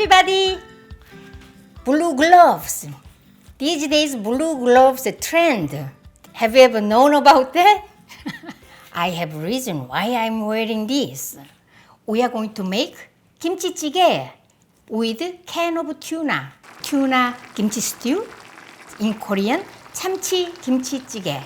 everybody! Blue gloves. These days, blue gloves trend. Have you ever known about that? I have a reason why I'm wearing this. We are going to make kimchi-jjigae with can of tuna. Tuna kimchi stew. In Korean, 참치김치찌개.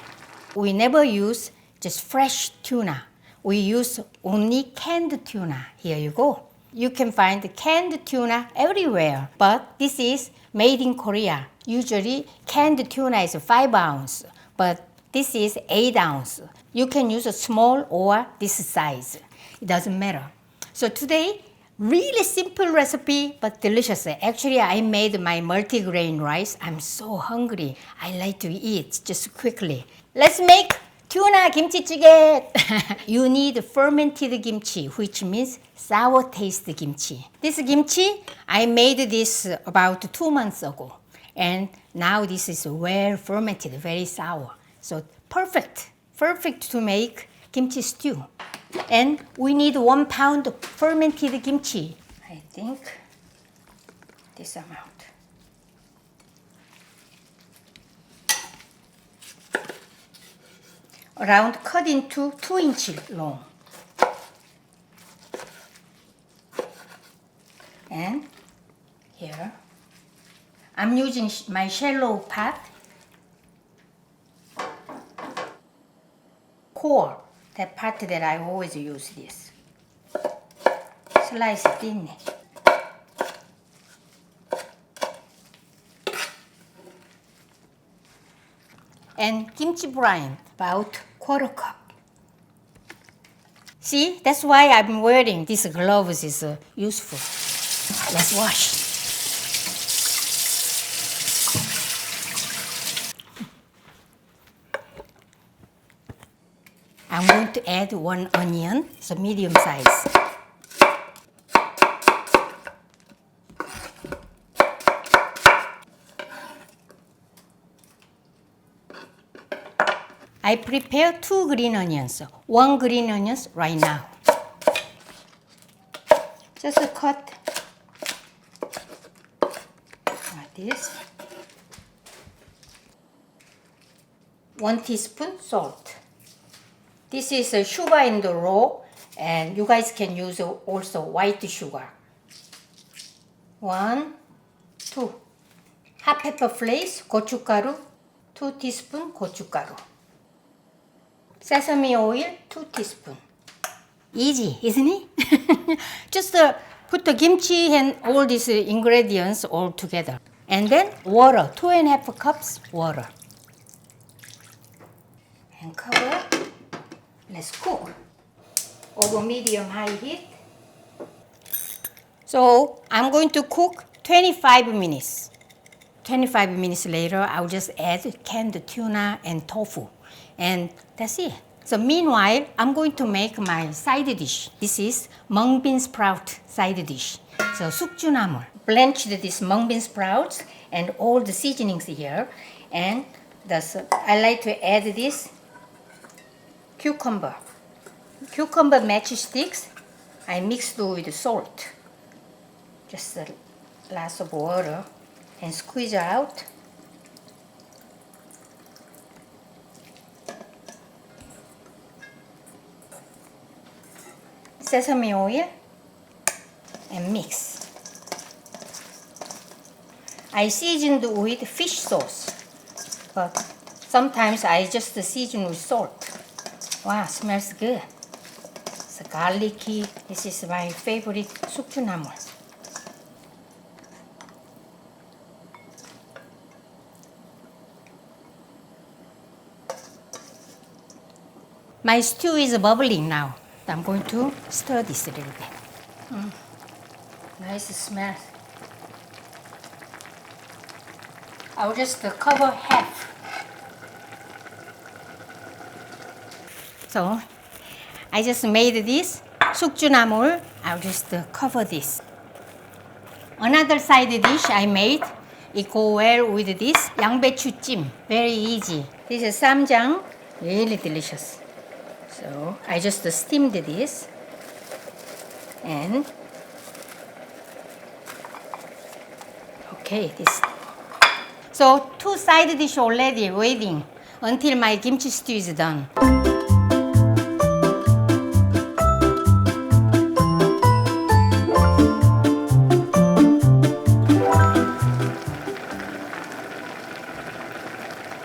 We never use just fresh tuna. We use only canned tuna. Here you go. You can find canned tuna everywhere, but this is made in Korea. Usually canned tuna is 5 ounce, but this is 8 ounce. You can use a small or this size. It doesn't matter. So today, really simple recipe, but delicious. Actually, I made my multigrain rice. I'm so hungry. I like to eat just quickly. Let's make tuna kimchi-jjigae. You need fermented kimchi, which means sour taste kimchi. This kimchi, I made this about 2 months ago. And now this is well fermented, very sour. So perfect to make kimchi stew. And we need 1 pound of fermented kimchi. I think this amount. Around cut into 2 inches long. And here, I'm using my shallow pot. Core, that part that I always use this. Slice thinly. And kimchi brine, about 1/4 cup. See, that's why I'm wearing these gloves is useful. Let's wash. I'm going to add 1 onion, it's a medium size. I prepare 2 green onions, 1 green onions right now. Just cut like this. 1 teaspoon salt. This is sugar in the raw, and you guys can use also white sugar. 1, 2. Hot pepper flakes, gochugaru, 2 teaspoon gochugaru. Sesame oil, 2 teaspoon. Easy, isn't it? Just put the kimchi and all these ingredients all together. And then water, 2.5 cups water. And cover. Let's cook. Over medium-high heat. So I'm going to cook 25 minutes. 25 minutes later, I'll just add canned tuna and tofu. And that's it. So meanwhile, I'm going to make my side dish. This is mung bean sprout side dish. So sukjunamul. Blanched this mung bean sprouts and all the seasonings here. And I like to add this cucumber. Cucumber matchsticks, I mixed with salt. Just a glass of water and squeeze out. Sesame oil and mix. I seasoned with fish sauce, but sometimes I just season with salt. Wow, smells good. It's garlicky. This is my favorite sukjunamul. My stew is bubbling now. I'm going to stir this a little bit. Nice smell. I'll just cover half. So I just made this sukjunamul. I'll just cover this. Another side dish I made, it go well with this 양배추찜. Very easy. This is 쌈장, really delicious. So I just steamed this and Okay, this. So 2 side dish already waiting until my kimchi stew is done.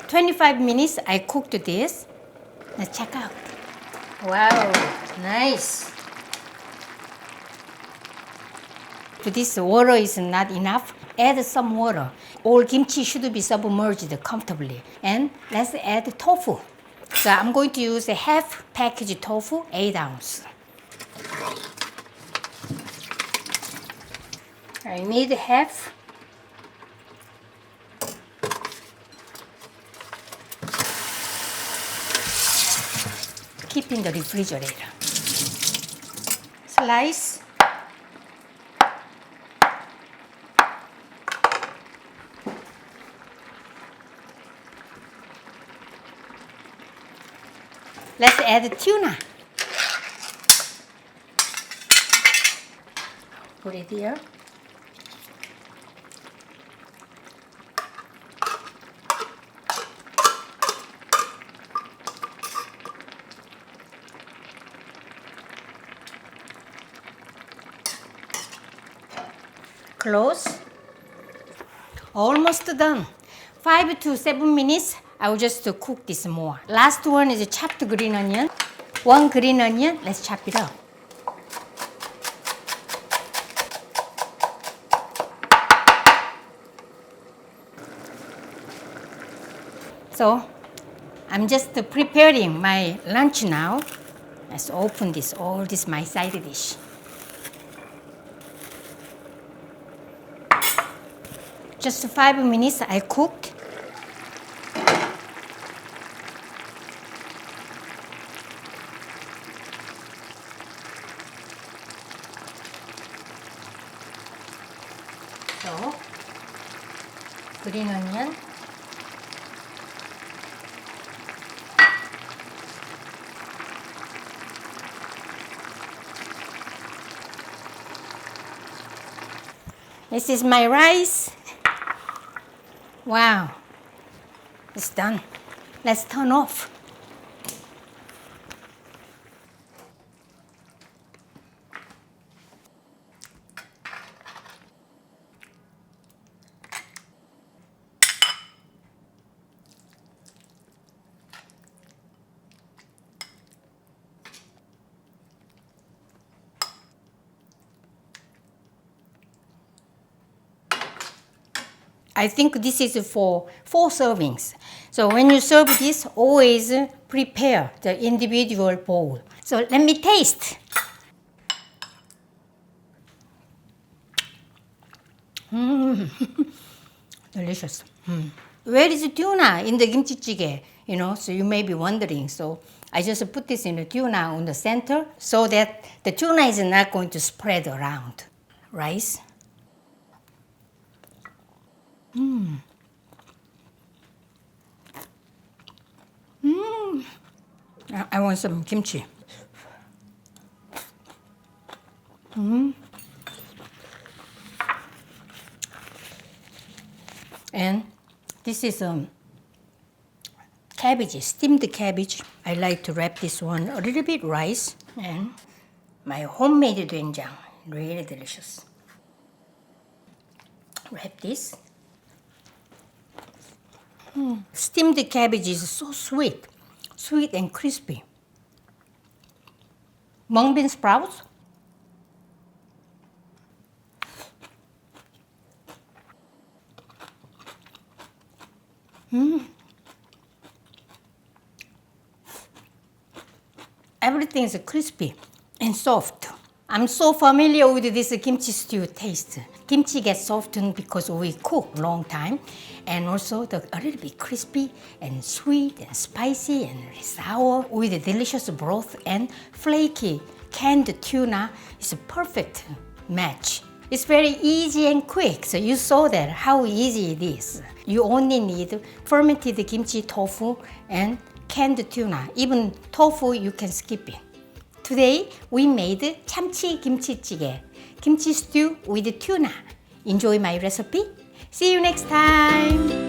$25 I cooked this. Let's check out. Wow, nice. If this water is not enough, add some water. All kimchi should be submerged comfortably. And let's add tofu. So I'm going to use a half package tofu, 8 ounce. I need half. Keep in the refrigerator. Slice. Let's add tuna. Put it here. Close. Almost done. 5 to 7 minutes. I will just cook this more. Last one is chopped green onion. 1 green onion. Let's chop it up. So I'm just preparing my lunch now. Let's open this. All this my side dish. Just 5 minutes I cooked. So, green onion. This is my rice. Wow, it's done. Let's turn off. I think this is for 4 servings. So when you serve this, always prepare the individual bowl. So let me taste. Delicious. Where is the tuna in the kimchi jjigae? You know, so you may be wondering. So I just put this in the tuna on the center so that the tuna is not going to spread around. Rice. I want some kimchi. And this is cabbage, steamed cabbage. I like to wrap this one a little bit rice and my homemade doenjang, really delicious. Wrap this. Steamed cabbage is so sweet, sweet and crispy. Mung bean sprouts. Everything is crispy and soft. I'm so familiar with this kimchi stew taste. Kimchi gets softened because we cook long time, and also a little bit crispy and sweet and spicy and sour with a delicious broth and flaky canned tuna is a perfect match. It's very easy and quick, so you saw that how easy it is. You only need fermented kimchi tofu and canned tuna. Even tofu you can skip it. Today we made 참치김치찌개, kimchi stew with tuna. Enjoy my recipe? See you next time.